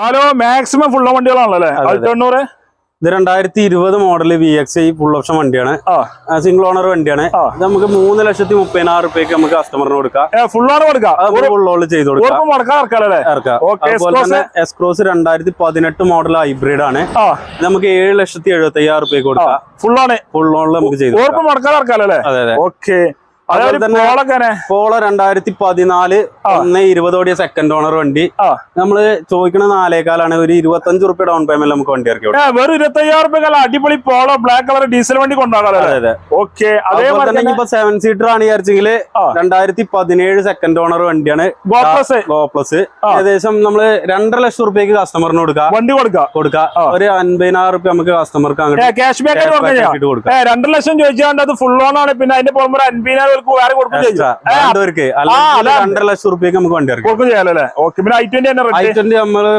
Hello maximum full വണ്ടികളാണല്ലേ? ഇത് 2020 model VXi full option വണ്ടിയാണ്. Single owner വണ്ടിയാണ്. ഇത് നമുക്ക് 3,30,000 രൂപയ്ക്ക് നമുക്ക് കസ്റ്റമറിന് കൊടുക്കാം. ഫുൾ ഓൺ കൊടുക്കാം. ചെയ്ത് കൊടുക്കാം. എസ് ക്രോസ് 2018 മോഡൽ ഹൈബ്രിഡ് ആണ്. നമുക്ക് 7,75,000 രൂപയ്ക്ക് കൊടുക്കാം. ഫുൾ ഓണിൽ നമുക്ക് ചെയ്ത് കൊടുക്കാം. അതെ അതെ. ഓക്കെ. പോളോ 2014 1,20 സെക്കൻഡ് ഓണർ വണ്ടി. നമ്മള് ചോദിക്കണ 4,400 ഒരു 25 രൂപ ഡൗൺ പേയ്മെന്റ് നമുക്ക് വണ്ടി ഇറക്കി. വെറും 25,000 രൂപ അടിപൊളി പോളോ ബ്ലാക്ക് കളർ ഡീസൽ വണ്ടി കൊണ്ടാകാം. അതേപോലെ തന്നെ ഇപ്പൊ 7 സീറ്റർ ആണ് വിചാരിച്ചെങ്കിൽ 2017 സെക്കൻഡ് ഓണർ വണ്ടിയാണ്. ഗോ പ്ലസ് ഏകദേശം നമ്മള് 2.5 ലക്ഷം രൂപയ്ക്ക് കസ്റ്റമറിന് കൊടുക്കാം. വണ്ടി കൊടുക്കാം. ഒരു 50,000 രൂപ നമുക്ക് കസ്റ്റമർക്ക് ക്യാഷ് ബാക്ക് കൊടുക്കാം. 2 ലക്ഷം ചോദിച്ചാൽ അത് ഫുൾ ഓൺ ആണ്. പിന്നെ അതിന്റെ പോകുമ്പോൾ 50,000 2.5 ലക്ഷം രൂപയ്ക്ക് നമുക്ക് വണ്ടി ഇറക്കും. I20 നമ്മള്